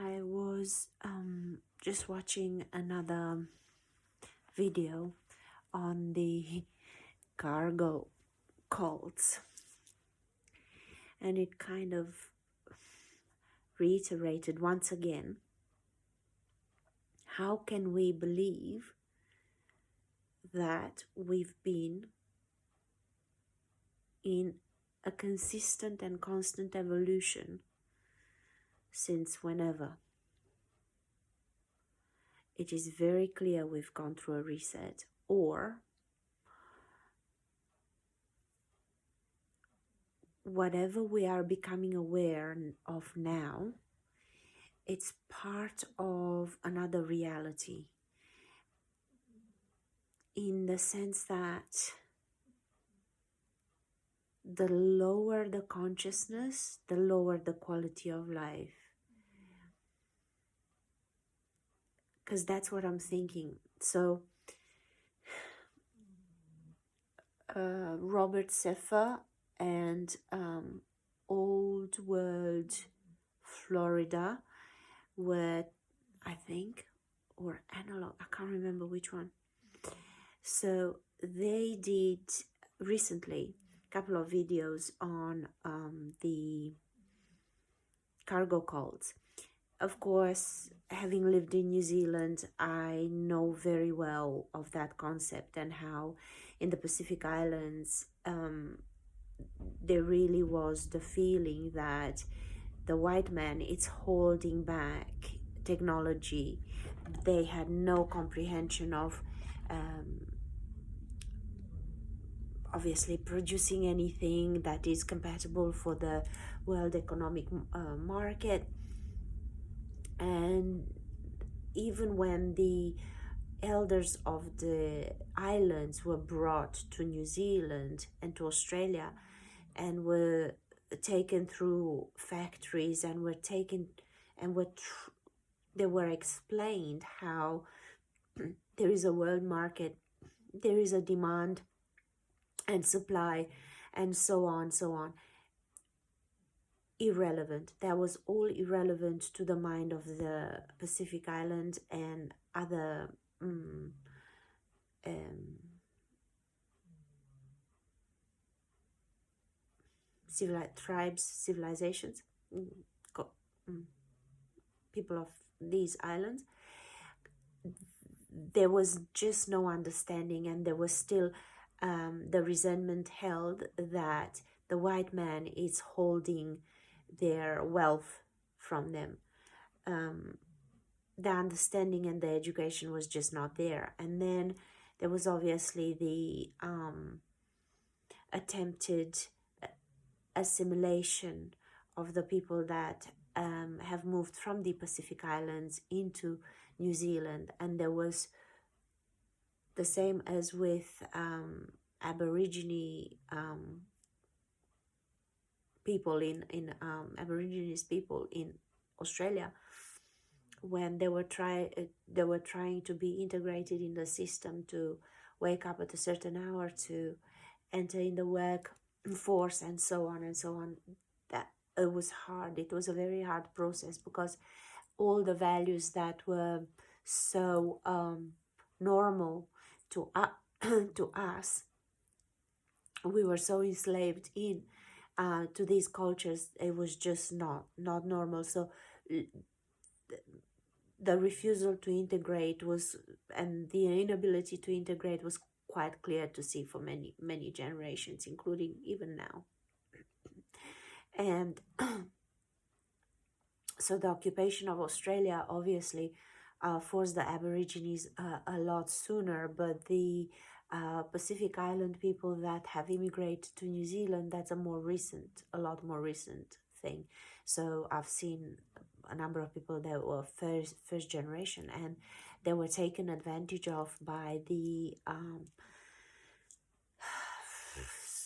I was just watching another video on the cargo cults, and it kind of reiterated once again, how can we believe that we've been in a consistent and constant evolution since whenever? It is very clear we've gone through a reset, or whatever we are becoming aware of now, it's part of another reality, in the sense that the lower the consciousness, the lower the quality of life. Because that's what I'm thinking. So, Robert Seffer and Old World Florida were, I think, or Analog, I can't remember which one. So they did recently a couple of videos on the cargo cults. Of course, having lived in New Zealand, I know very well of that concept and how in the Pacific Islands there really was the feeling that the white man is holding back technology. They had no comprehension of obviously producing anything that is compatible for the world economic market. And even when the elders of the islands were brought to New Zealand and to Australia and were taken through factories and were taken and they were explained how there is a world market, there is a demand and supply, and so on, so on. Irrelevant. That was all irrelevant to the mind of the Pacific Island and other tribes, civilizations, people of these islands. There was just no understanding, and there was still the resentment held that the white man is holding their wealth from them. The understanding and the education was just not there. And then there was obviously the attempted assimilation of the people that have moved from the Pacific Islands into New Zealand. And there was the same as with Aborigine people in Aborigines people in Australia, when they were trying to be integrated in the system, to wake up at a certain hour, to enter in the workforce, and so on and so on. That it was hard. It was a very hard process, because all the values that were so normal to us, we were so enslaved in to these cultures, it was just not normal. So the refusal to integrate was, and the inability to integrate was quite clear to see for many generations, including even now. And so the occupation of Australia obviously forced the Aborigines a lot sooner, but the Pacific Island people that have immigrated to New Zealand, that's a lot more recent thing. So I've seen a number of people that were first generation, and they were taken advantage of by the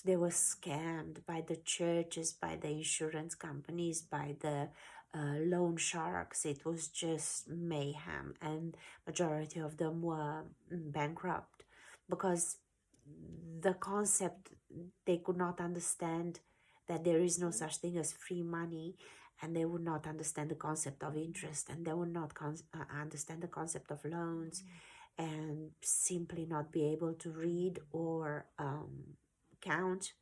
they were scammed by the churches, by the insurance companies, by the loan sharks. It was just mayhem, and majority of them were bankrupt, because the concept, they could not understand that there is no such thing as free money, and they would not understand the concept of interest, and they would not understand the concept of loans, and simply not be able to read or count.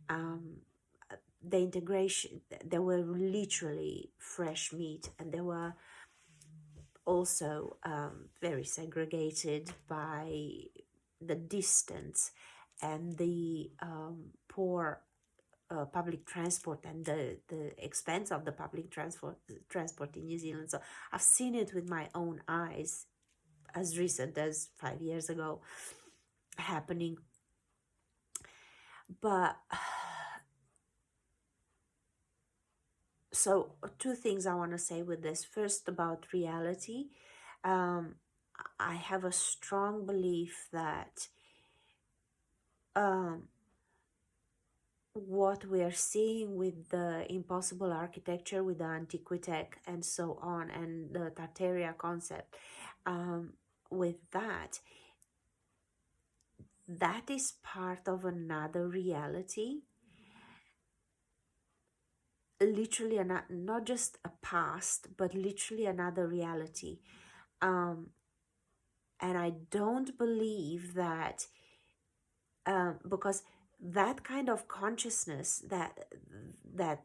Um, the integration, they were literally fresh meat, and they were also very segregated by the distance and the poor public transport and the expense of the public transport in New Zealand. So I've seen it with my own eyes as recent as 5 years ago happening. But so two things I want to say with this. First, about reality. I have a strong belief that what we are seeing with the impossible architecture, with the Antiquitech and so on, and the Tartaria concept, with that is part of another reality, literally not just a past, but literally another reality. And I don't believe that, because that kind of consciousness that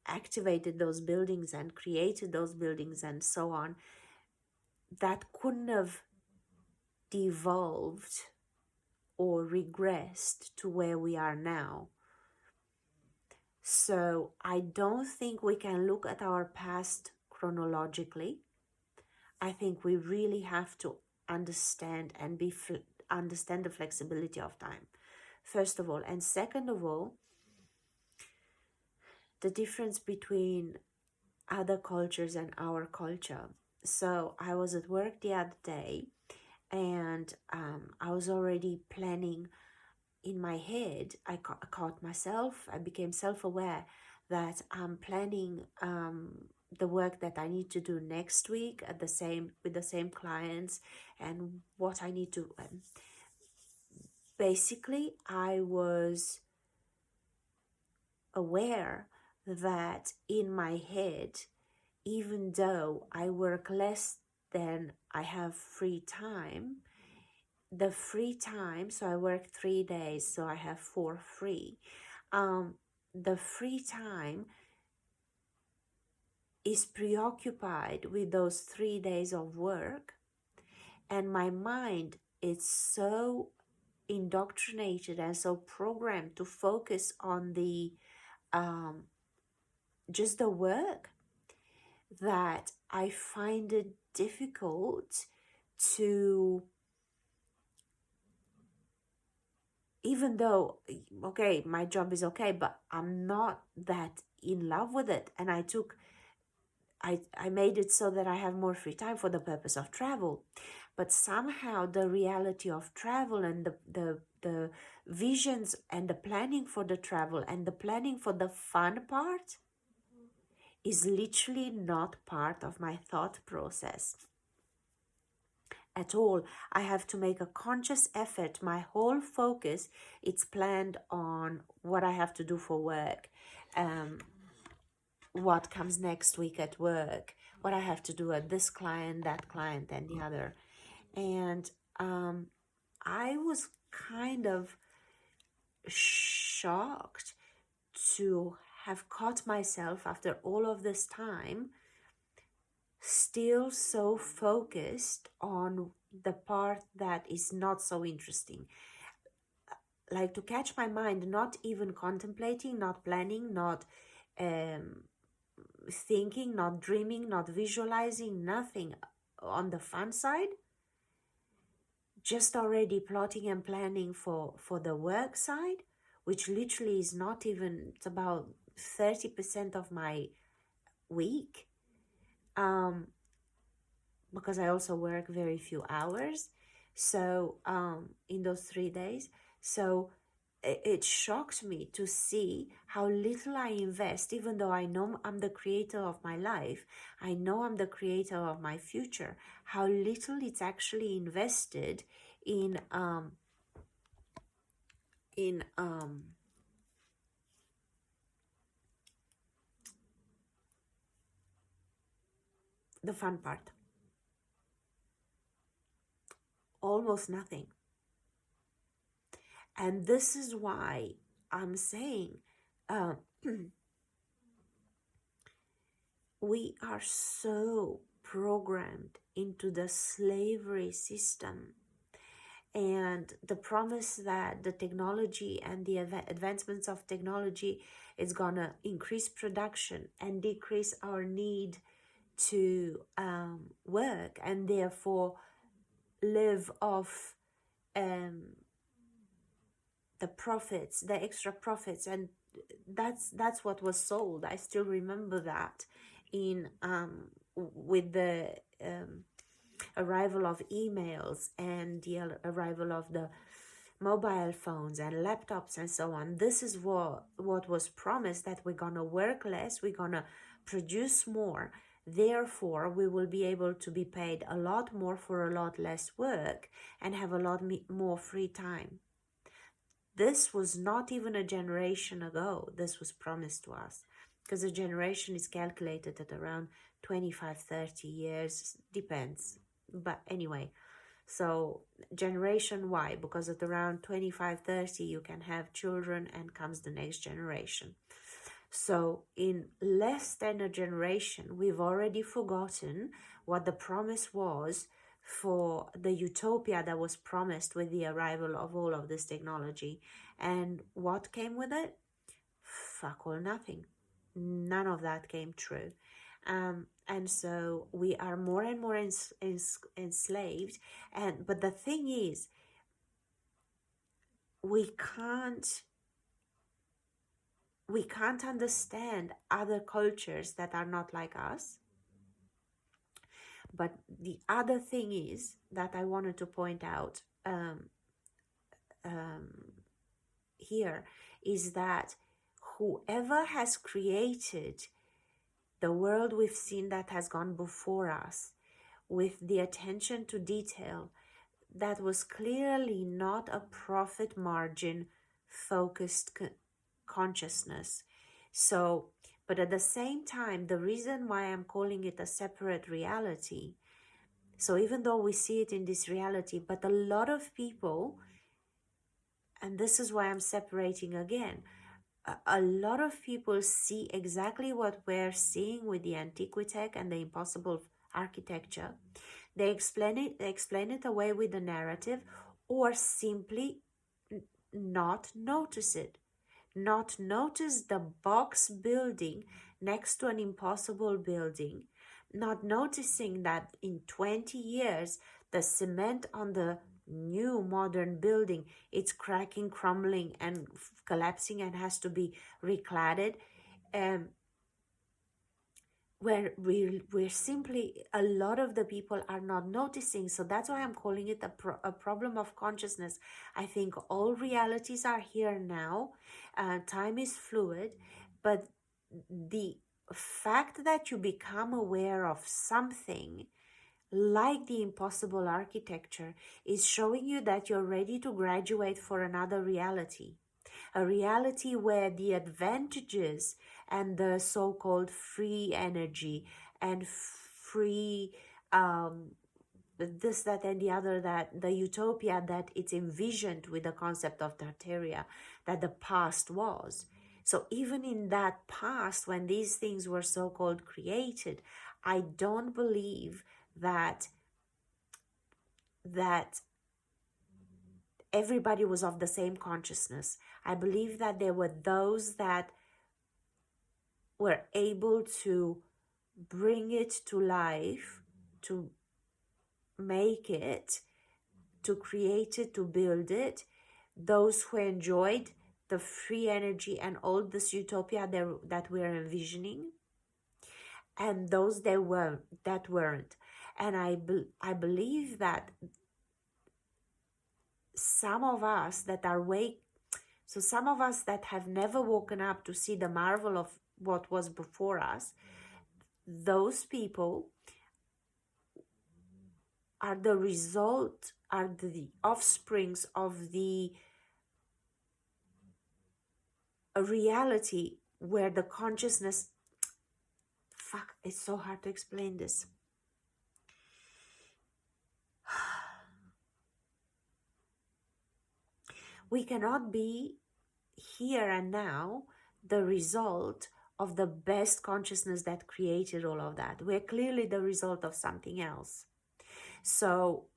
activated those buildings and created those buildings and so on, that couldn't have devolved or regressed to where we are now. So I don't think we can look at our past chronologically. I think we really have to understand and understand the flexibility of time, first of all. And second of all, the difference between other cultures and our culture. So I was at work the other day, and I was already planning in my head. I caught myself. I became self-aware that I'm planning the work that I need to do next week at with the same clients, and what I need to. Basically, I was aware that in my head, even though I work less than I have free time, the free time, so I work 3 days, so I have 4 free. The free time is preoccupied with those 3 days of work, and my mind is so indoctrinated and so programmed to focus on the just the work, that I find it difficult to, even though, okay, my job is okay, but I'm not that in love with it. And I made it so that I have more free time for the purpose of travel. But somehow the reality of travel and the visions and the planning for the travel and the planning for the fun part is literally not part of my thought process at all. I have to make a conscious effort. My whole focus, it's planned on what I have to do for work, what comes next week at work, what I have to do at this client, that client, and the other. And I was kind of shocked to have caught myself after all of this time still so focused on the part that is not so interesting. Like, to catch my mind, not even contemplating, not planning, not thinking, not dreaming, not visualizing, nothing on the fun side, just already plotting and planning for the work side, which literally is not even, it's about 30% of my week, because I also work very few hours, so in those 3 days. So it shocked me to see how little I invest, even though I know I'm the creator of my life, I know I'm the creator of my future, how little it's actually invested in the fun part. Almost nothing. And this is why I'm saying uh, we are so programmed into the slavery system, and the promise that the technology and the advancements of technology is gonna increase production and decrease our need to work, and therefore live off um, the profits, the extra profits. And that's what was sold. I still remember that in with the arrival of emails and the arrival of the mobile phones and laptops and so on. This is what was promised, that we're gonna work less, we're gonna produce more, therefore we will be able to be paid a lot more for a lot less work and have a lot more free time. This was not even a generation ago. This was promised to us, because a generation is calculated at around 25, 30 years, depends. But anyway, so generation Y, because at around 25, 30, you can have children and comes the next generation. So in less than a generation, we've already forgotten what the promise was for the utopia that was promised with the arrival of all of this technology. And what came with it? Fuck all, nothing. None of that came true. And so we are more and more enslaved. But the thing is, we can't understand other cultures that are not like us. But the other thing is that I wanted to point out here is that whoever has created the world we've seen that has gone before us, with the attention to detail, that was clearly not a profit margin focused consciousness. So, but at the same time, the reason why I'm calling it a separate reality, so even though we see it in this reality, but a lot of people, and this is why I'm separating again, a lot of people see exactly what we're seeing with the Antiquitech and the impossible architecture. They explain it away with the narrative, or simply not notice it. Not notice the box building next to an impossible building. Not noticing that in 20 years, the cement on the new modern building, it's cracking, crumbling, and collapsing, and has to be recladded. Where we're simply, a lot of the people are not noticing. So that's why I'm calling it a problem of consciousness. I think all realities are here now. Time is fluid, but the fact that you become aware of something like the impossible architecture is showing you that you're ready to graduate for another reality. A reality where the advantages and the so-called free energy and free this, that, and the other, that the utopia that it's envisioned with the concept of Tartaria, that the past was. So even in that past, when these things were so-called created, I don't believe that everybody was of the same consciousness. I believe that there were those that were able to bring it to life, to make it, to create it, to build it. Those who enjoyed the free energy and all this utopia that we're envisioning, and those that weren't. And I believe that some of us that some of us that have never woken up to see the marvel of what was before us, those people are the result, are the offsprings of the reality where the consciousness, fuck, it's so hard to explain this. We cannot be here and now the result of the best consciousness that created all of that. We're clearly the result of something else. So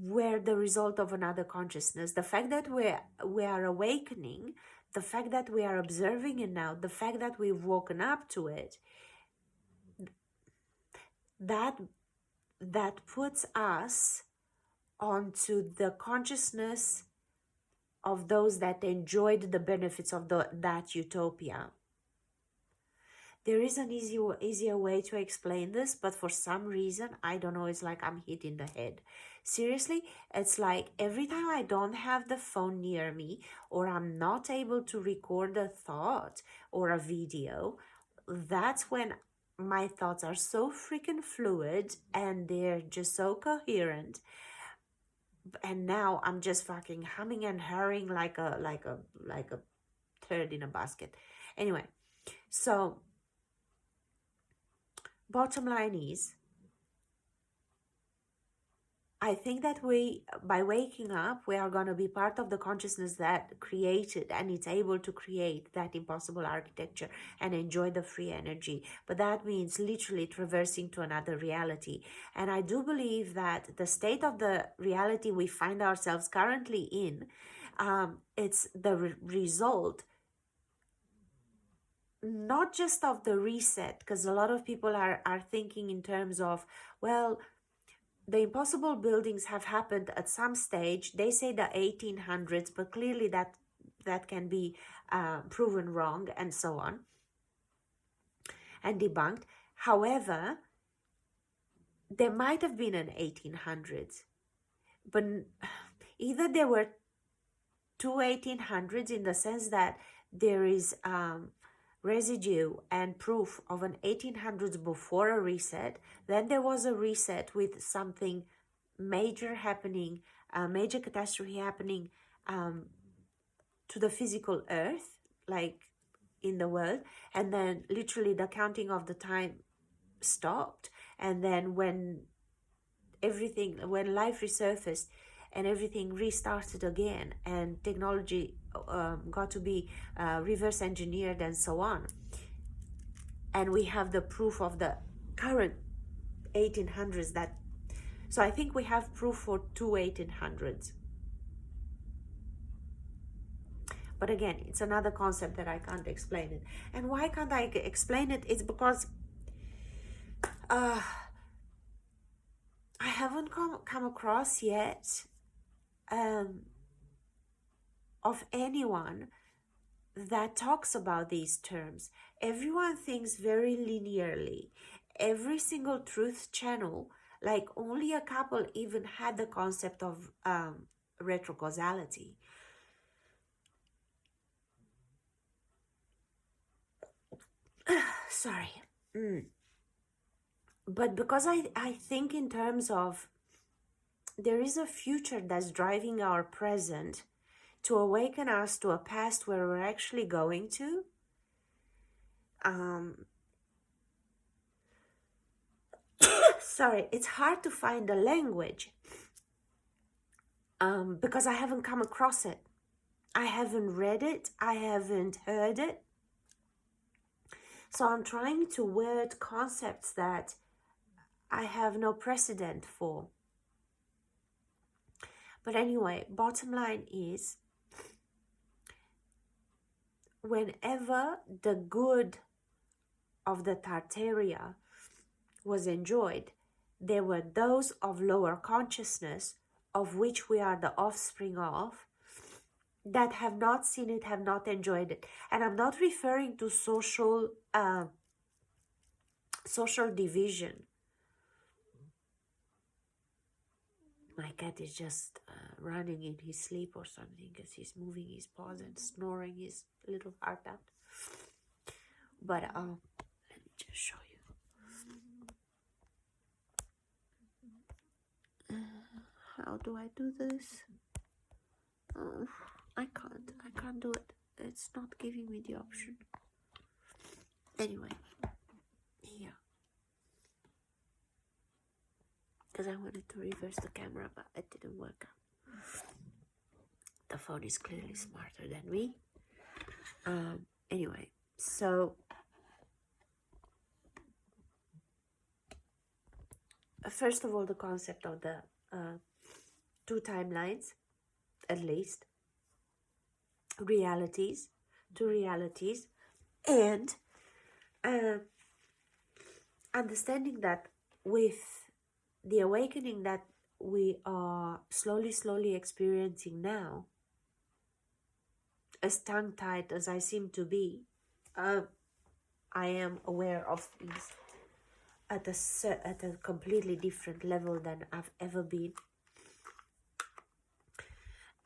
we're the result of another consciousness. The fact that we are awakening, the fact that we are observing it now, the fact that we've woken up to it, that puts us onto the consciousness of those that enjoyed the benefits of that utopia. There is an easier way to explain this, but for some reason, I don't know, it's like I'm hit in the head. Seriously, it's like every time I don't have the phone near me, or I'm not able to record a thought or a video, that's when my thoughts are so freaking fluid and they're just so coherent. And now I'm just fucking humming and hurrying like a turd in a basket. Anyway, so bottom line is, I think that by waking up, we are going to be part of the consciousness that created, and it's able to create that impossible architecture and enjoy the free energy. But that means literally traversing to another reality. And I do believe that the state of the reality we find ourselves currently in, it's the result not just of the reset, because a lot of people are thinking in terms of, well, the impossible buildings have happened at some stage. They say the 1800s, but clearly that can be proven wrong, and so on, and debunked. However, there might have been an 1800s, but either there were two 1800s in the sense that there is residue and proof of an 1800s before a reset, then there was a reset with something major happening, a major catastrophe happening to the physical earth, like in the world, and then literally the counting of the time stopped, and then when life resurfaced and everything restarted again, and technology got to be reverse engineered and so on, and we have the proof of the current 1800s. So I think we have proof for two 1800s. But again, it's another concept that I can't explain it. And why can't I explain it? It's because I haven't come across yet of anyone that talks about these terms. Everyone thinks very linearly. Every single truth channel, like only a couple even had the concept of retrocausality. Sorry. But because I think in terms of there is a future that's driving our present to awaken us to a past where we're actually going to. Sorry, it's hard to find a language because I haven't come across it. I haven't read it. I haven't heard it. So I'm trying to word concepts that I have no precedent for. But anyway, bottom line is, whenever the good of the Tartaria was enjoyed, there were those of lower consciousness, of which we are the offspring of, that have not seen it, have not enjoyed it. And I'm not referring to social division. My cat is just running in his sleep or something, because he's moving his paws and snoring his little heart out. But let me just show you. How do I do this? I can't do it. It's not giving me the option. Anyway, here. because I wanted to reverse the camera, but it didn't work out. The phone is clearly smarter than me. Anyway, so first of all, the concept of the two timelines, at least, realities, two realities, and understanding that with the awakening that we are slowly experiencing now, as tongue-tied as I seem to be, I am aware of things at a completely different level than I've ever been.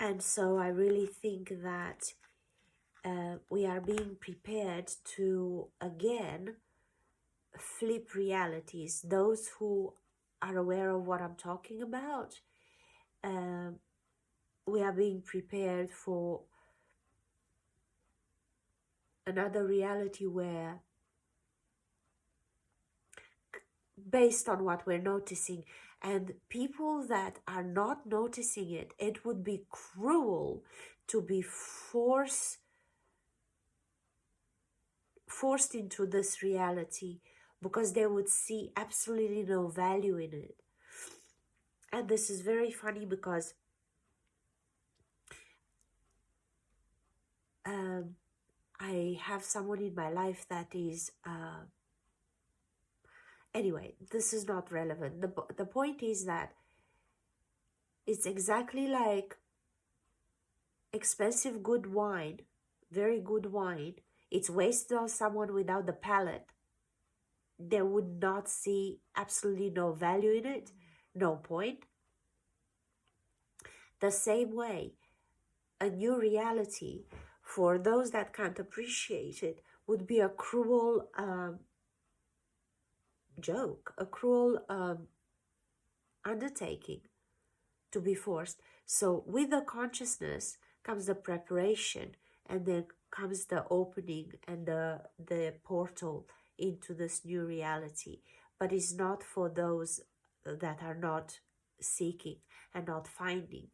And so I really think that we are being prepared to, again, flip realities. Those who are aware of what I'm talking about, we are being prepared for another reality where, based on what we're noticing, and people that are not noticing it, it would be cruel to be forced into this reality, because they would see absolutely no value in it. And this is very funny because I have someone in my life that is anyway, this is not relevant. The point is that it's exactly like expensive good wine, very good wine. It's wasted on someone without the palate. They would not see absolutely no value in it, no point. The same way, a new reality for those that can't appreciate it would be a cruel joke, a cruel undertaking to be forced. So with the consciousness comes the preparation, and then comes the opening and the portal into this new reality. But it's not for those that are not seeking and not finding.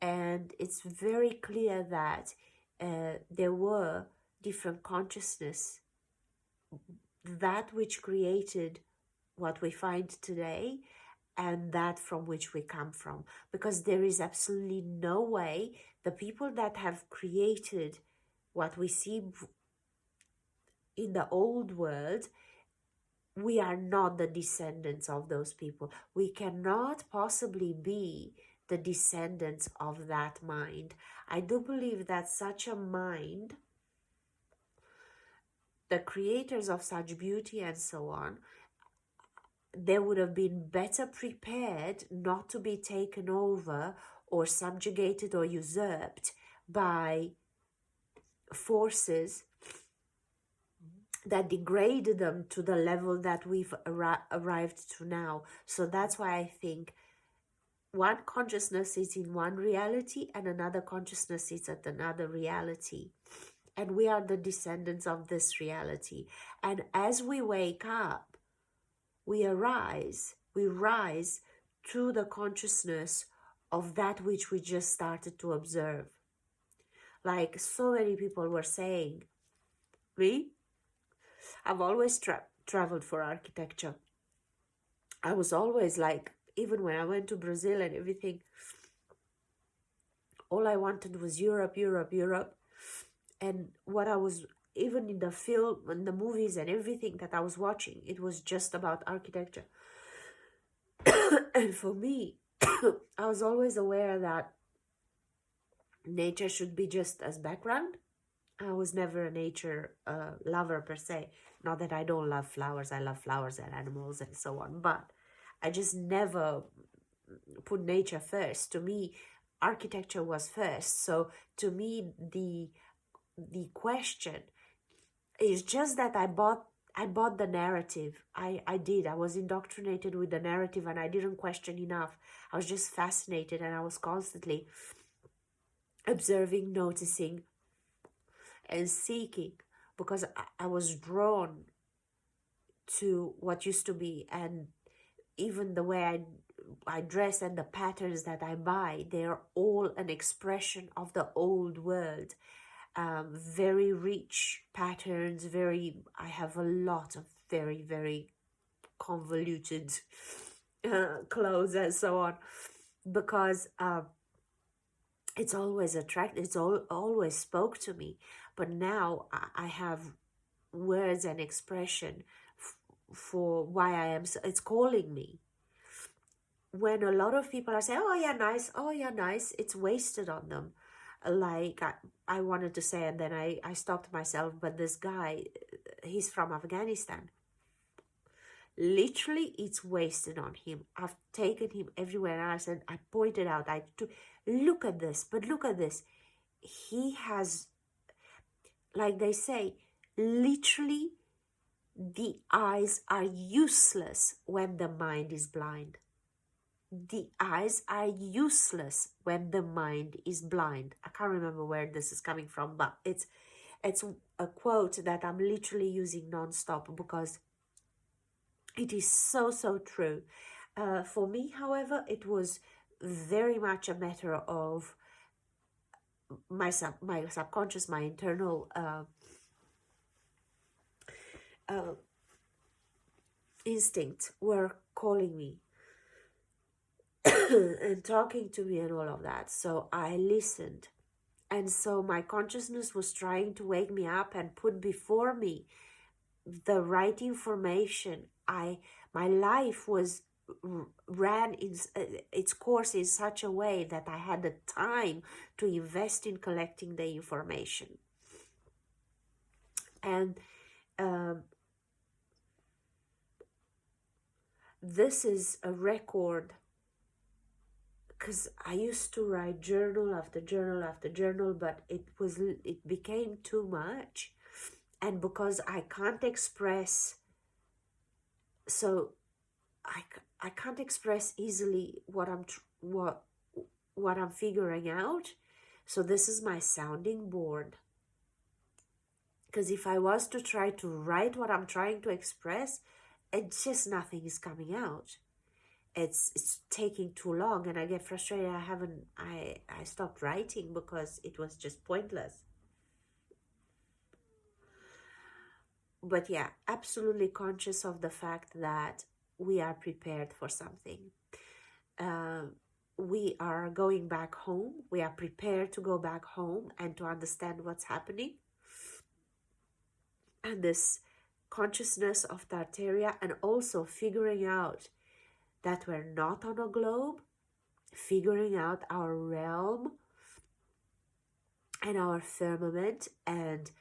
And it's very clear that there were different consciousness, that which created what we find today, and that from which we come from. Because there is absolutely no way the people that have created what we see in the old world, we are not the descendants of those people. We cannot possibly be the descendants of that mind. I do believe that such a mind, the creators of such beauty and so on, they would have been better prepared not to be taken over or subjugated or usurped by forces that degraded them to the level that we've arrived to now. So that's why I think one consciousness is in one reality and another consciousness is at another reality. And we are the descendants of this reality. And as we wake up, we rise to the consciousness of that which we just started to observe. Like so many people were saying, me, I've always traveled for architecture. I was always like, even when I went to Brazil and everything, all I wanted was Europe. And what I was, even in the film and the movies and everything that I was watching, it was just about architecture. And for me, I was always aware that nature should be just as background. I was never a nature lover per se. Not that I don't love flowers. I love flowers and animals and so on. But I just never put nature first. To me, architecture was first. So to me, the question is just that I bought the narrative. I did. I was indoctrinated with the narrative and I didn't question enough. I was just fascinated and I was constantly observing, noticing, and seeking, because I was drawn to what used to be. And even the way I dress and the patterns that I buy, they're all an expression of the old world. Very rich patterns, I have a lot of very, very convoluted clothes and so on, because it's always attractive, always spoke to me. But now I have words and expression for why I am so, it's calling me. When a lot of people are saying, oh yeah, nice, oh yeah, nice, it's wasted on them. Like I wanted to say, and then I stopped myself, but this guy, he's from Afghanistan. Literally, it's wasted on him. I've taken him everywhere, and I said, I pointed out, look at this, but look at this. He has, like they say, literally, the eyes are useless when the mind is blind. The eyes are useless when the mind is blind. I can't remember where this is coming from, but it's a quote that I'm literally using nonstop because it is so, so true. For me, however, it was very much a matter of my subconscious, my internal instincts were calling me and talking to me and all of that. So I listened. And so my consciousness was trying to wake me up and put before me the right information. My life was ran in its course in such a way that I had the time to invest in collecting the information. And this is a record, because I used to write journal after journal after journal, but it became too much. And because I can't express, so I can't express easily what I'm figuring out. So this is my sounding board. Because if I was to try to write what I'm trying to express, it's just nothing is coming out. It's taking too long, and I get frustrated. I stopped writing because it was just pointless. But yeah, absolutely conscious of the fact that we are prepared for something. We are going back home. We are prepared to go back home and to understand what's happening. And this consciousness of Tartaria, and also figuring out that we're not on a globe, figuring out our realm and our firmament, and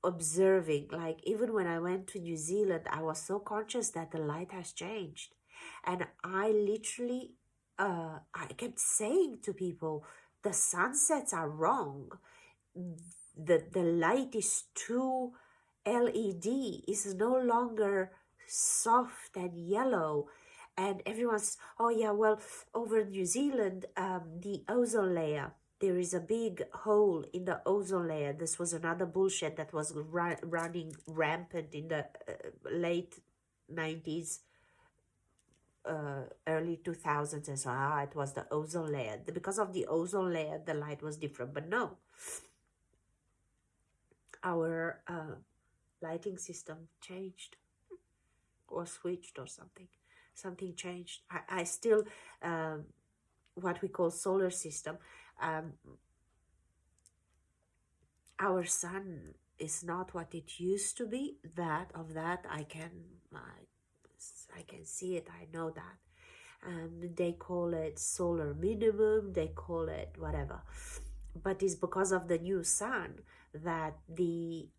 observing. Like even when I went to New Zealand, I was so conscious that the light has changed. And I literally, I kept saying to people, the sunsets are wrong. The light is too LED, is no longer soft and yellow. And everyone's, oh yeah, well, over in New Zealand, the ozone layer, there is a big hole in the ozone layer. This was another bullshit that was running rampant in the late 90s, early 2000s, and so it was the ozone layer. Because of the ozone layer, the light was different. But no, our lighting system changed or switched or something. Something changed. I still, what we call solar system, our sun is not what it used to be. I can see it. I know that. They call it solar minimum. They call it whatever. But it's because of the new sun that the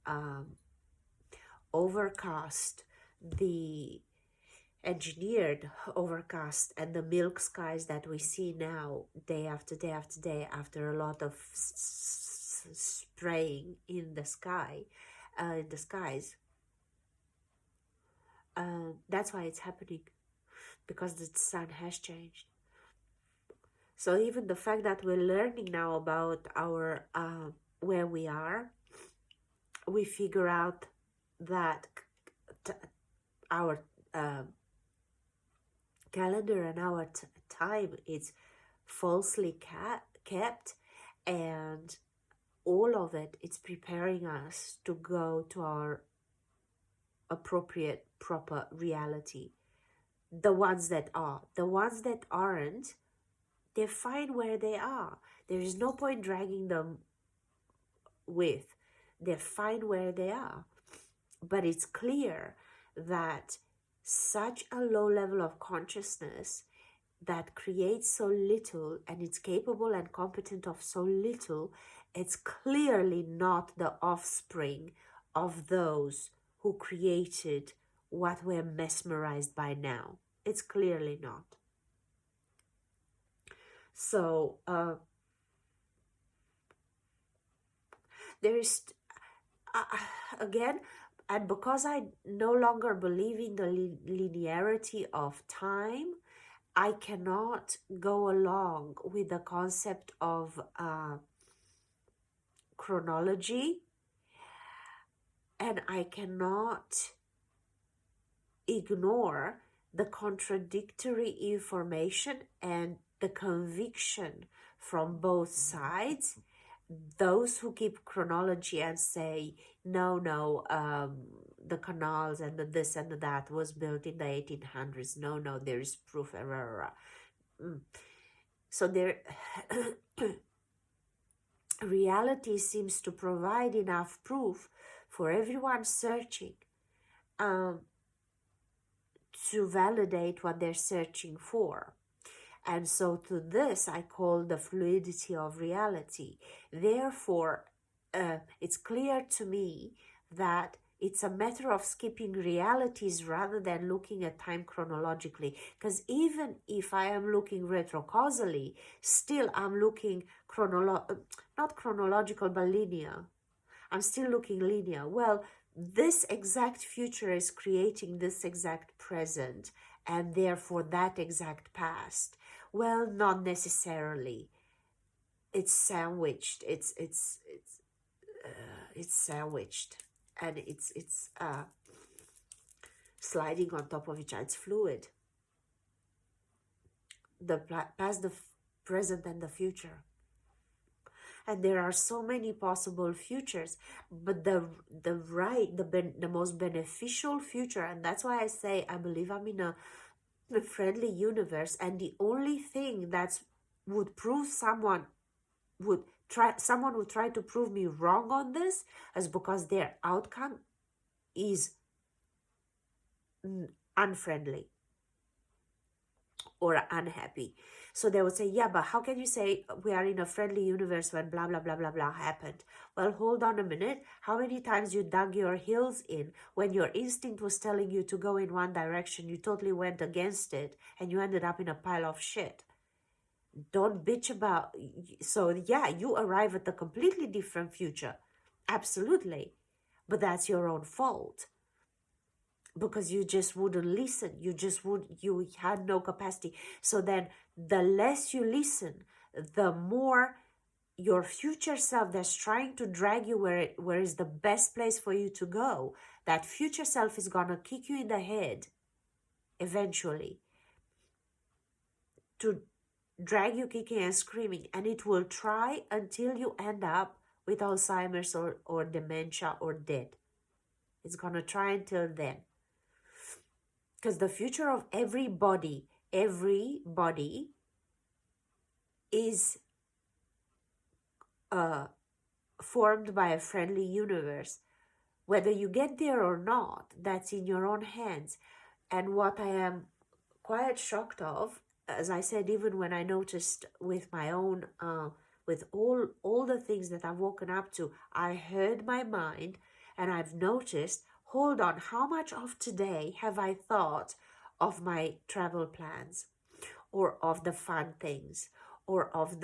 overcast, the engineered overcast, and the milk skies that we see now, day after day after day, after a lot of spraying in the sky, in the skies. That's why it's happening, because the sun has changed. So even the fact that we're learning now about our where we are, we figure out that our calendar and our time is falsely kept, and all of it, it's preparing us to go to our appropriate, proper reality. The ones that are. The ones that aren't, they're fine where they are. There is no point dragging them with. They're fine where they are. But it's clear that such a low level of consciousness that creates so little and it's capable and competent of so little, it's clearly not the offspring of those who created what we're mesmerized by now. It's clearly not. So there is, again, and because I no longer believe in the linearity of time, I cannot go along with the concept of chronology, and I cannot ignore the contradictory information and the conviction from both sides. Those who keep chronology and say, no, the canals and the this and the that was built in the 1800s. No, there is proof. So there, reality seems to provide enough proof for everyone searching to validate what they're searching for. And so to this I call the fluidity of reality. Therefore, it's clear to me that it's a matter of skipping realities rather than looking at time chronologically. Because even if I am looking retrocausally, still I'm looking not chronological but linear. I'm still looking linear. Well, this exact future is creating this exact present, and therefore that exact past. Well, not necessarily. It's sandwiched. It's sandwiched, and it's sliding on top of each other. It's fluid. The past, the present, and the future. And there are so many possible futures, but the most beneficial future, and that's why I say I believe I'm in a friendly universe, and the only thing that would prove someone would try to prove me wrong on this is because their outcome is unfriendly or unhappy. So they would say, yeah, but how can you say we are in a friendly universe when blah, blah, blah, blah, blah happened? Well, hold on a minute. How many times you dug your heels in when your instinct was telling you to go in one direction, you totally went against it, and you ended up in a pile of shit? Don't bitch about. So yeah, you arrive at a completely different future. Absolutely. But that's your own fault. Because you just wouldn't listen. You had no capacity. So then the less you listen, the more your future self that's trying to drag you where is the best place for you to go, that future self is gonna kick you in the head eventually to drag you kicking and screaming, and it will try until you end up with Alzheimer's or dementia or dead. It's gonna try until then. Because the future of everybody is formed by a friendly universe. Whether you get there or not, that's in your own hands. And what I am quite shocked of, as I said, even when I noticed with my own, with all the things that I've woken up to, I heard my mind and I've noticed, hold on, how much of today have I thought of my travel plans or of the fun things or of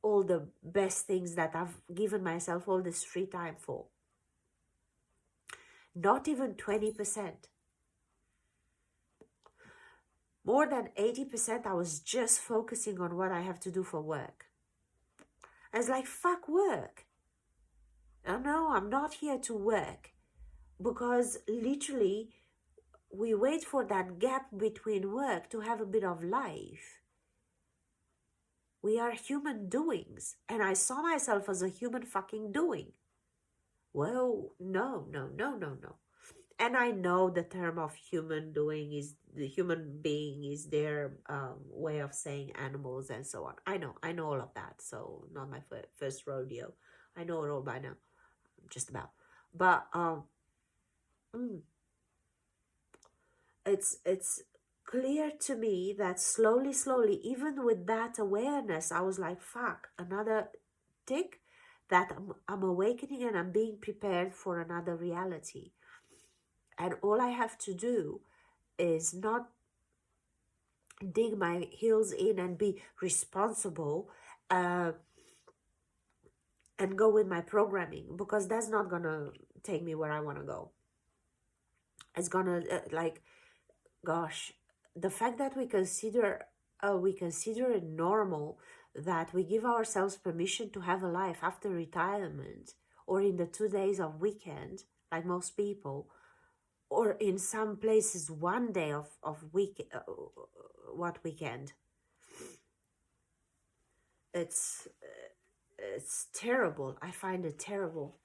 all the best things that I've given myself all this free time for? Not even 20%. More than 80%, I was just focusing on what I have to do for work. I was like, fuck work. No, I'm not here to work. Because literally, we wait for that gap between work to have a bit of life. We are human doings, and I saw myself as a human fucking doing. Well, no, no, no, no, no. And I know the term of human doing is the human being is their way of saying animals and so on. I know all of that. So not my first rodeo. I know it all by now, just about. But mm, it's clear to me that slowly, even with that awareness, I was like, fuck, another tick that I'm awakening and I'm being prepared for another reality. And all I have to do is not dig my heels in and be responsible uh, and go with my programming, because that's not gonna take me where I want to go. It's gonna like, gosh, the fact that we consider it normal that we give ourselves permission to have a life after retirement, or in the 2 days of weekend, like most people, or in some places 1 day of what weekend. It's terrible. I find it terrible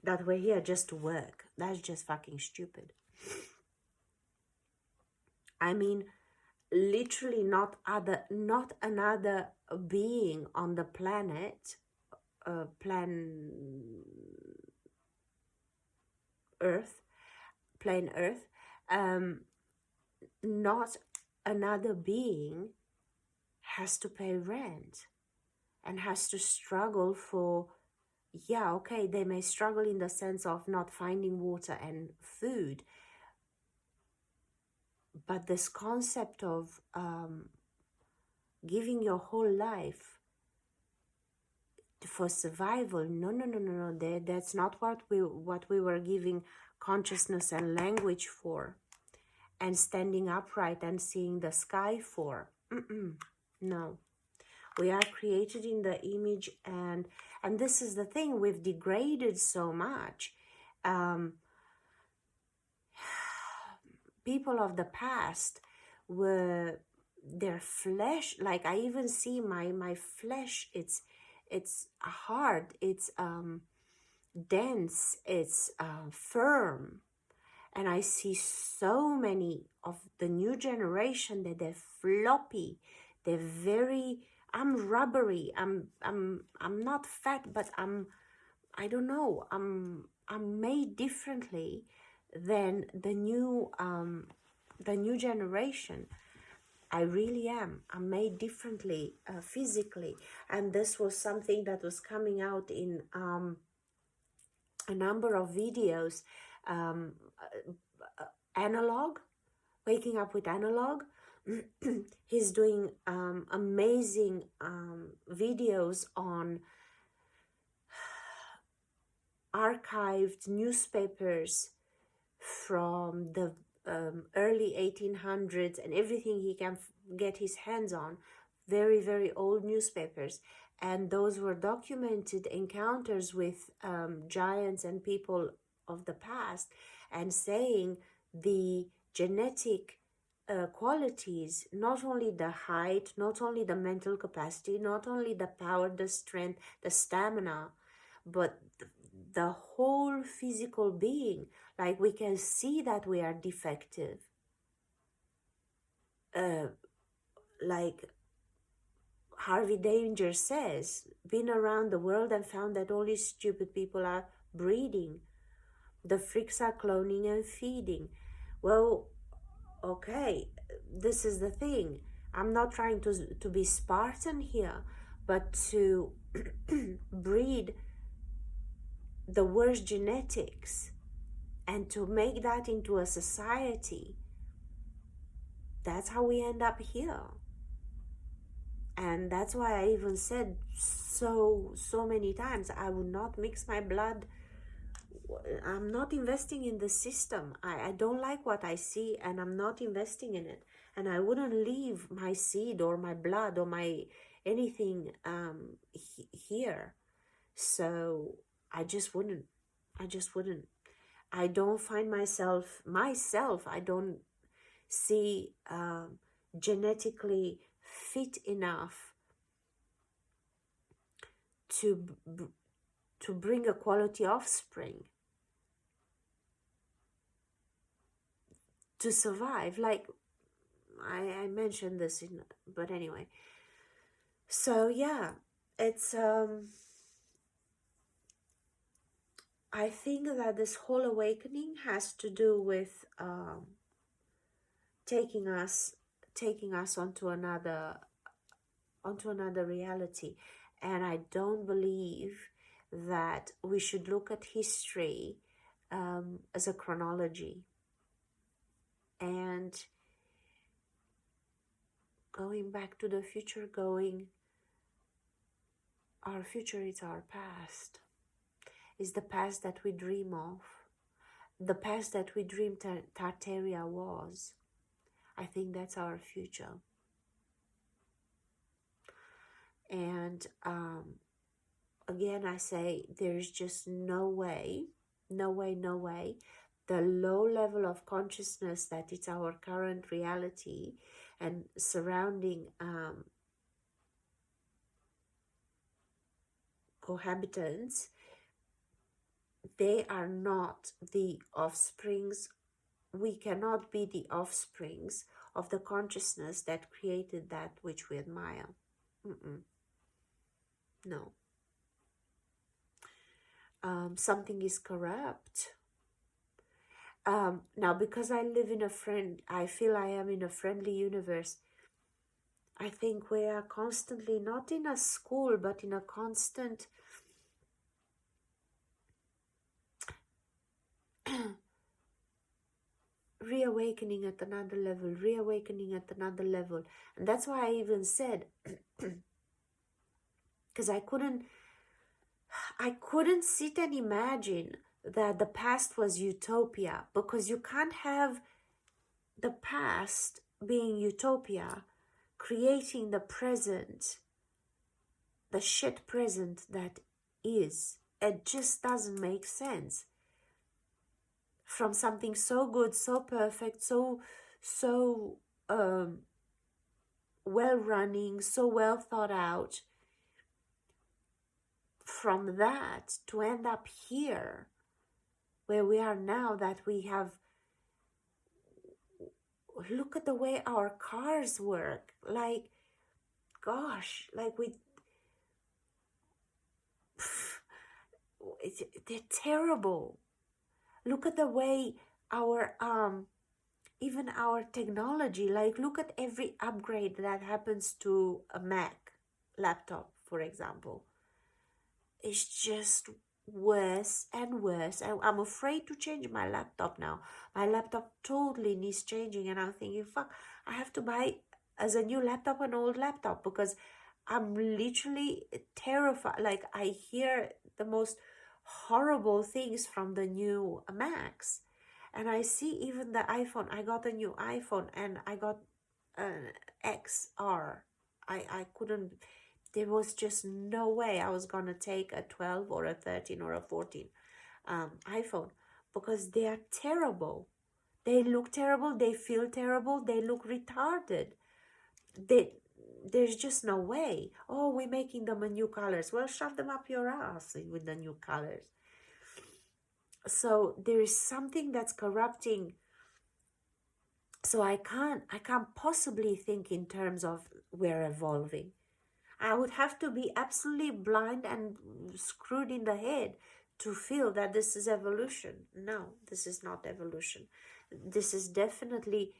that we're here just to work. That's just fucking stupid. I mean, literally not another being on the planet, Earth, plain Earth, not another being has to pay rent and has to struggle for, yeah, okay, they may struggle in the sense of not finding water and food, but this concept of giving your whole life for survival, no, that's not what we were giving consciousness and language for, and standing upright and seeing the sky for. No, we are created in the image, and this is the thing, we've degraded so much. People of the past were, their flesh, like I even see my flesh, it's hard, it's dense, it's firm. And I see so many of the new generation that they're floppy, they're very, I'm rubbery, I'm not fat, but I don't know, I'm made differently than the new generation. I really am. I'm made differently physically, and this was something that was coming out in a number of videos. Analog, waking up with Analog. He's doing amazing videos on archived newspapers from the early 1800s and everything he can get his hands on, very old newspapers, and those were documented encounters with giants and people of the past, and saying the genetic qualities, not only the height, not only the mental capacity, not only the power, the strength, the stamina, but the whole physical being. Like, we can see that we are defective. Like Harvey Danger says, been around the world and found that all these stupid people are breeding. The freaks are cloning and feeding. Well, okay, this is the thing. I'm not trying to be Spartan here, but to breed the worst genetics and to make that into a society, that's how we end up here. And that's why I even said so many times, I would not mix my blood. I'm not investing in the system. I don't like what I see, and I'm not investing in it. And I wouldn't leave my seed or my blood or my anything here. So I just wouldn't. I don't find myself, I don't see genetically fit enough to to bring a quality offspring to survive. Like I mentioned this in, but anyway. So yeah, it's I think that this whole awakening has to do with taking us onto another reality. And I don't believe that we should look at history as a chronology. And going back to the future, our future is our past. Is the past that we dream of. The past that we dream Tartaria was. I think that's our future. And again, I say there's just no way, the low level of consciousness that it's our current reality and surrounding cohabitants, they are not the offsprings. We cannot be the offsprings of the consciousness that created that which we admire. No. Something is corrupt. Now, because I feel I am in a friendly universe, I think we are constantly, not in a school, but in a constant reawakening at another level. And that's why I even said, because I couldn't sit and imagine that the past was utopia, because you can't have the past being utopia creating the present, the shit present that is. It just doesn't make sense. From something so good, so perfect, so well running, so well thought out, from that to end up here where we are now, that we have, look at the way our cars work, like, gosh, like they're terrible. Look at the way our even our technology, like, look at every upgrade that happens to a Mac laptop, for example. It's just worse and worse. I'm afraid to change my laptop now. My laptop totally needs changing, and I'm thinking, fuck, I have to buy as a new laptop an old laptop, because I'm literally terrified. Like, I hear the most horrible things from the new Macs, and I see even the iPhone. I got a new iPhone, and I got an XR. I couldn't, there was just no way I was gonna take a 12 or a 13 or a 14 iPhone, because they are terrible. They look terrible, they feel terrible, they look retarded. There's just no way. Oh, we're making them a new colors. Well, shove them up your ass with the new colors. So there is something that's corrupting. So I can't possibly think in terms of we're evolving. I would have to be absolutely blind and screwed in the head to feel that this is evolution. No, this is not evolution. This is definitely,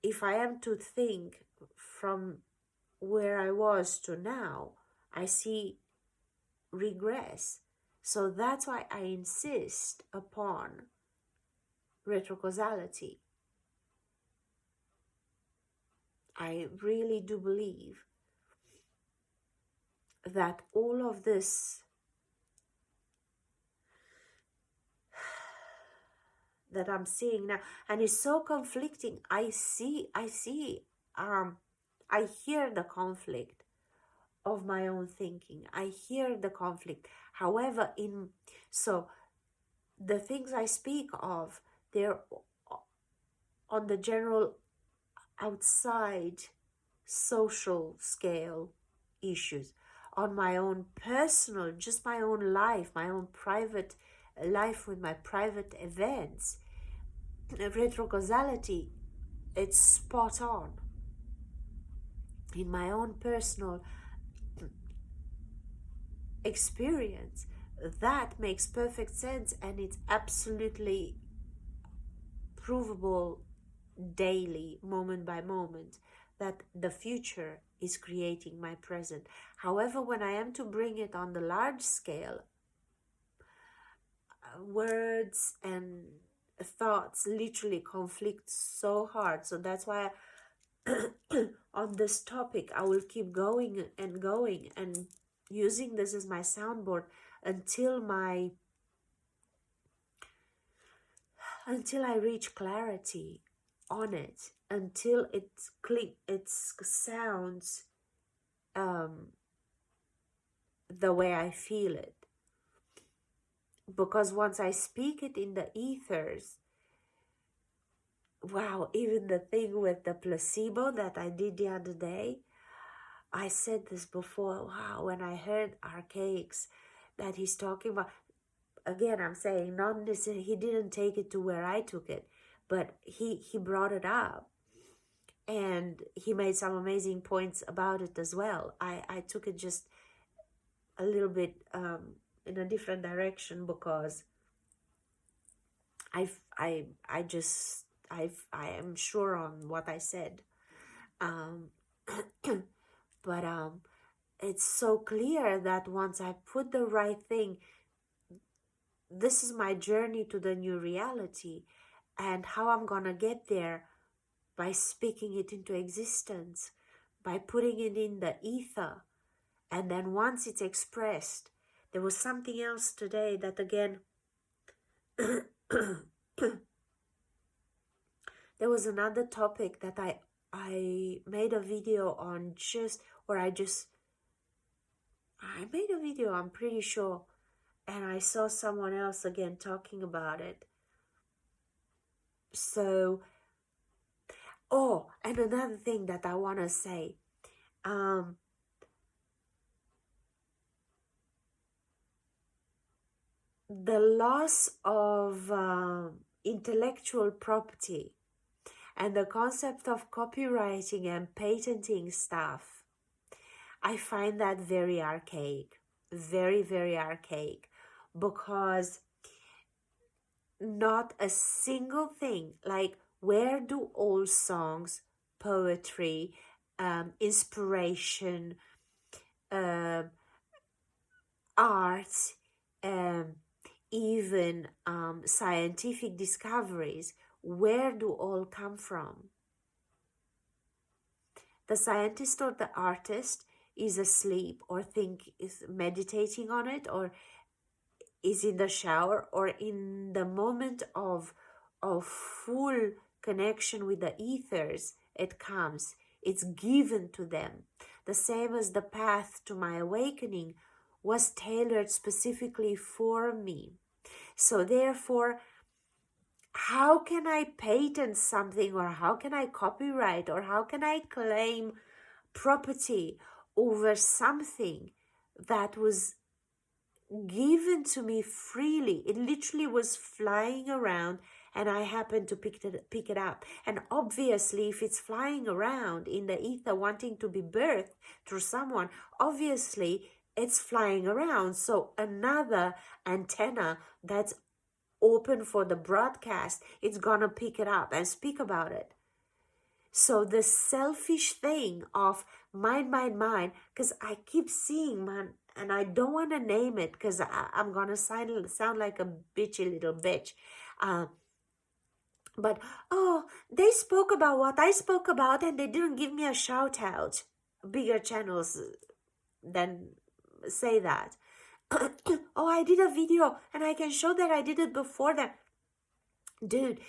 if I am to think from where I was to now, I see regress. So that's why I insist upon retrocausality. I really do believe that all of this that I'm seeing now, and it's so conflicting. I hear the conflict of my own thinking. I hear the conflict. However, so the things I speak of, they're on the general outside social scale issues. On my own personal, just my own life, my own private life with my private events, retrocausality, it's spot on. In my own personal experience, that makes perfect sense, and it's absolutely provable daily, moment by moment, that the future is creating my present. However, when I am to bring it on the large scale, words and thoughts literally conflict so hard. So that's why on this topic I will keep going and using this as my soundboard until I reach clarity on it, until it sounds the way I feel it. Because once I speak it in the ethers, wow, even the thing with the placebo that I did the other day, I said this before, wow, when I heard Archaics that he's talking about, again, I'm saying not necessarily, he didn't take it to where I took it, but he brought it up and he made some amazing points about it as well. I took it just a little bit in a different direction because I am sure on what I said, but it's so clear that once I put the right thing, this is my journey to the new reality, and how I'm gonna get there by speaking it into existence, by putting it in the ether, and then once it's expressed. There was something else today that again there was another topic that I made a video on, I made a video, I'm pretty sure, and I saw someone else again talking about it. So, and another thing that I want to say, the loss of intellectual property and the concept of copywriting and patenting stuff, I find that very archaic, very, very archaic, because not a single thing, like where do all songs, poetry, inspiration, art, even scientific discoveries, where do all come from? The scientist or the artist is asleep or is meditating on it, or is in the shower, or in the moment of full connection with the ethers, it comes, it's given to them. The same as the path to my awakening was tailored specifically for me. So therefore, how can I patent something, or how can I copyright, or how can I claim property over something that was given to me freely? It literally was flying around and I happened to pick it up. And obviously, if it's flying around in the ether wanting to be birthed through someone, obviously it's flying around. So another antenna that's open for the broadcast, it's gonna pick it up and speak about it. So the selfish thing of mind, because I keep seeing, man, and I don't want to name it because I'm going to sound like a bitchy little bitch. But, they spoke about what I spoke about and they didn't give me a shout out. Bigger channels than say that. Oh, I did a video and I can show that I did it before them. Dude,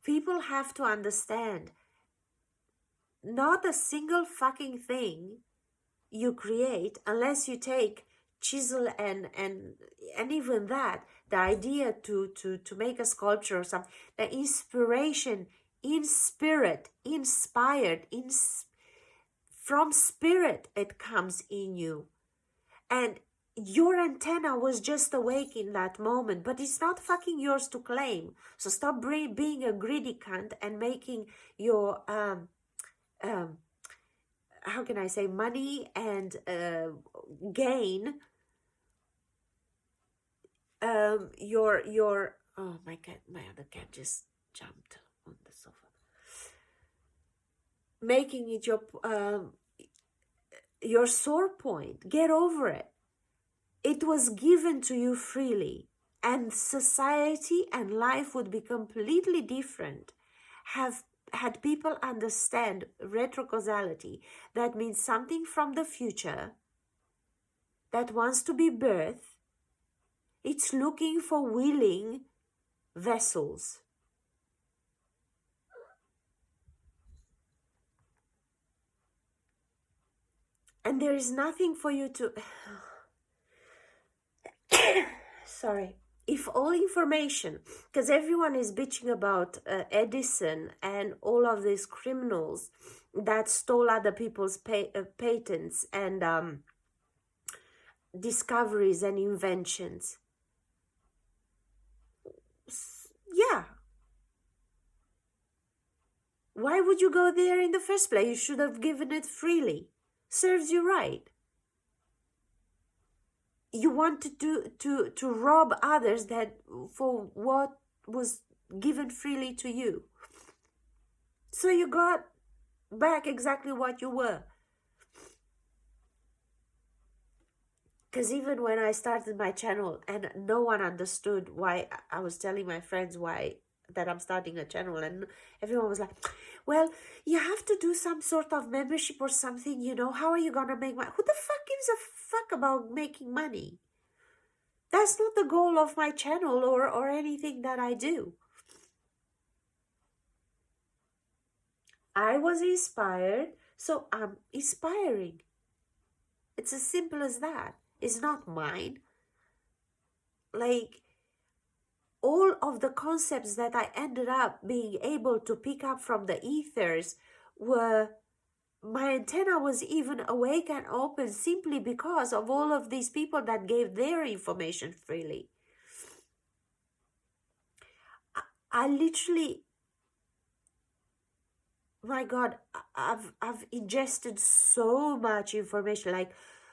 people have to understand, not a single fucking thing you create, unless you take chisel and even that, the idea to make a sculpture or something, the inspiration in spirit, inspired from spirit, it comes in you. And your antenna was just awake in that moment, but it's not fucking yours to claim. So stop being a greedy cunt and making your how can I say, money and gain your oh, my cat, my other cat just jumped on the sofa, making it your sore point. Get over it. It was given to you freely, and society and life would be completely different have had people understand retrocausality. That means something from the future that wants to be birthed. It's looking for willing vessels. And there is nothing for you to sorry, if all information, because everyone is bitching about Edison and all of these criminals that stole other people's patents and discoveries and inventions. Yeah, why would you go there in the first place? You should have given it freely. Serves you right. You wanted to rob others that for what was given freely to you. So you got back exactly what you were. Because even when I started my channel and no one understood why, I was telling my friends why that I'm starting a channel, and everyone was like, well, you have to do some sort of membership or something, you know, how are you gonna make money? Who the fuck gives a fuck about making money? That's not the goal of my channel or anything that I do. I was inspired, so I'm inspiring. It's as simple as that. It's not mine. Like, all of the concepts that I ended up being able to pick up from the ethers were, my antenna was even awake and open simply because of all of these people that gave their information freely. I literally, my God, I've ingested so much information. Like,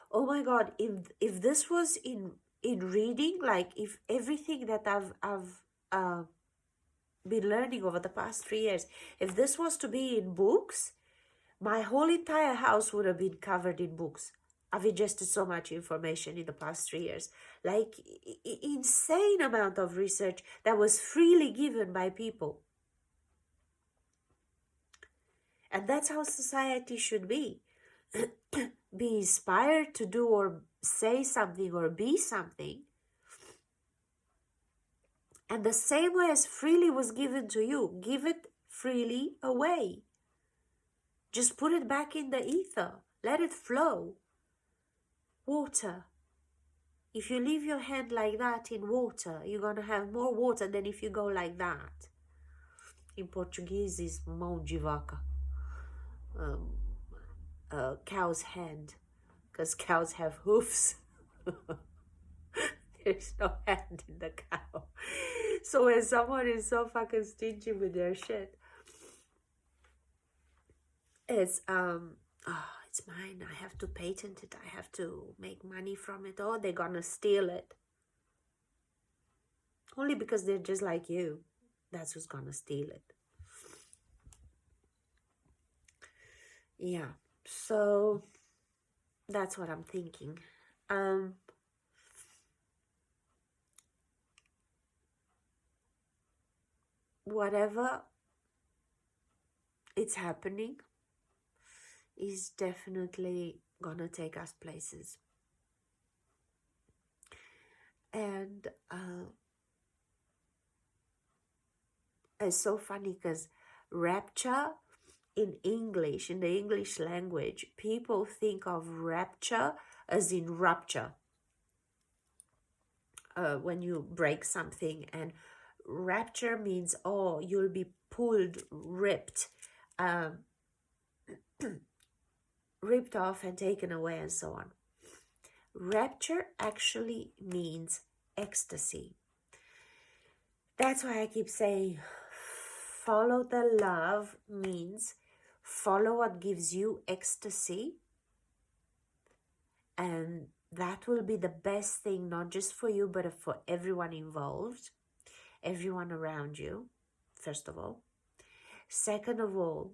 oh my God, if this was in reading, like if everything that I've been learning over the past 3 years, if this was to be in books, my whole entire house would have been covered in books. I've ingested so much information in the past 3 years, like insane amount of research that was freely given by people. And that's how society should be. Be inspired to do or say something or be something. And the same way as freely was given to you, give it freely away. Just put it back in the ether. Let it flow. Water. If you leave your hand like that in water, you're going to have more water than if you go like that. In Portuguese is mão de vaca. Cow's hand. Because cows have hoofs. There's no hand in the cow. So when someone is so fucking stingy with their shit, it's it's mine. I have to patent it. I have to make money from it. Oh, they're gonna steal it. Only because they're just like you. That's who's gonna steal it. Yeah. So that's what I'm thinking. Whatever it's happening is definitely gonna take us places. And it's so funny because rapture in English, in the English language, people think of rapture as in rupture. when you break something. And rapture means, oh, you'll be pulled, ripped, um, ripped off and taken away and so on. Rapture actually means ecstasy. That's why I keep saying follow the love means follow what gives you ecstasy, and that will be the best thing, not just for you, but for everyone involved, everyone around you, first of all. Second of all,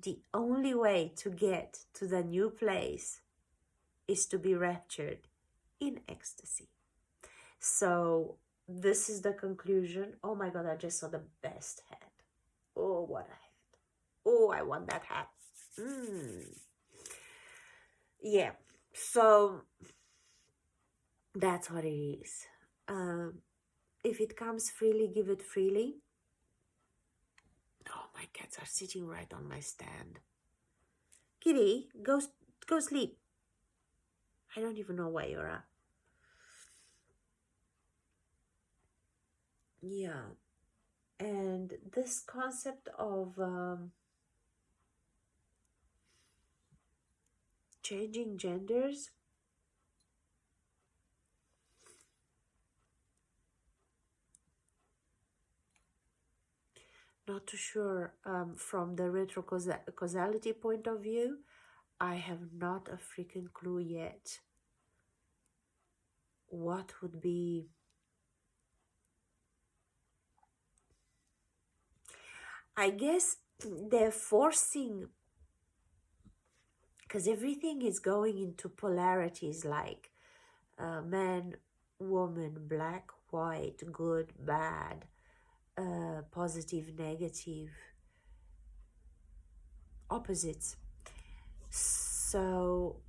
the only way to get to the new place is to be raptured in ecstasy. So this is the conclusion. Oh my God, I just saw the best hat. Oh, what a hat. Oh, I want that hat. Yeah, so that's what it is. If it comes freely, give it freely. Oh, my cats are sitting right on my stand. Kitty, go sleep. I don't even know where you're at. Yeah. And this concept of changing genders, not too sure. From the retrocausality point of view, I have not a freaking clue yet what would be. I guess they're forcing, because everything is going into polarities like man, woman, black, white, good, bad, positive, negative, opposites. So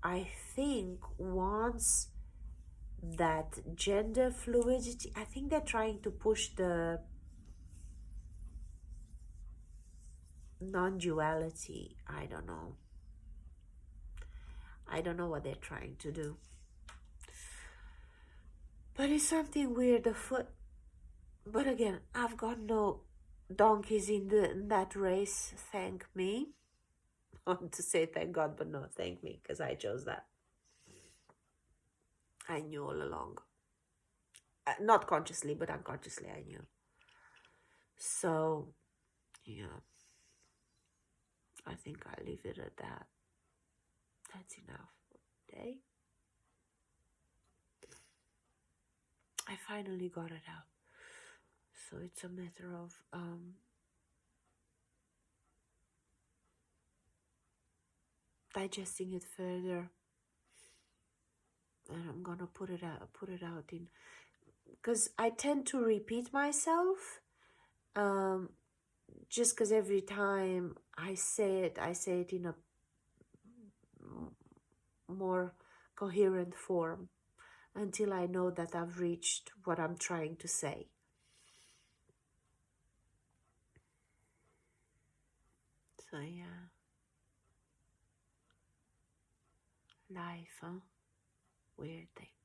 I think once that gender fluidity, I think they're trying to push the non-duality. I don't know what they're trying to do, but it's something weird afoot. But again, I've got no donkeys in that race, thank me. I want to say thank God, but no, thank me, because I chose that. I knew all along. Not consciously, but unconsciously I knew. So, yeah, I think I'll leave it at that. That's enough for today. I finally got it out. So it's a matter of digesting it further, and I'm gonna put it out in, because I tend to repeat myself, just because every time I say it in a more coherent form until I know that I've reached what I'm trying to say. So yeah, life, huh? Weird thing.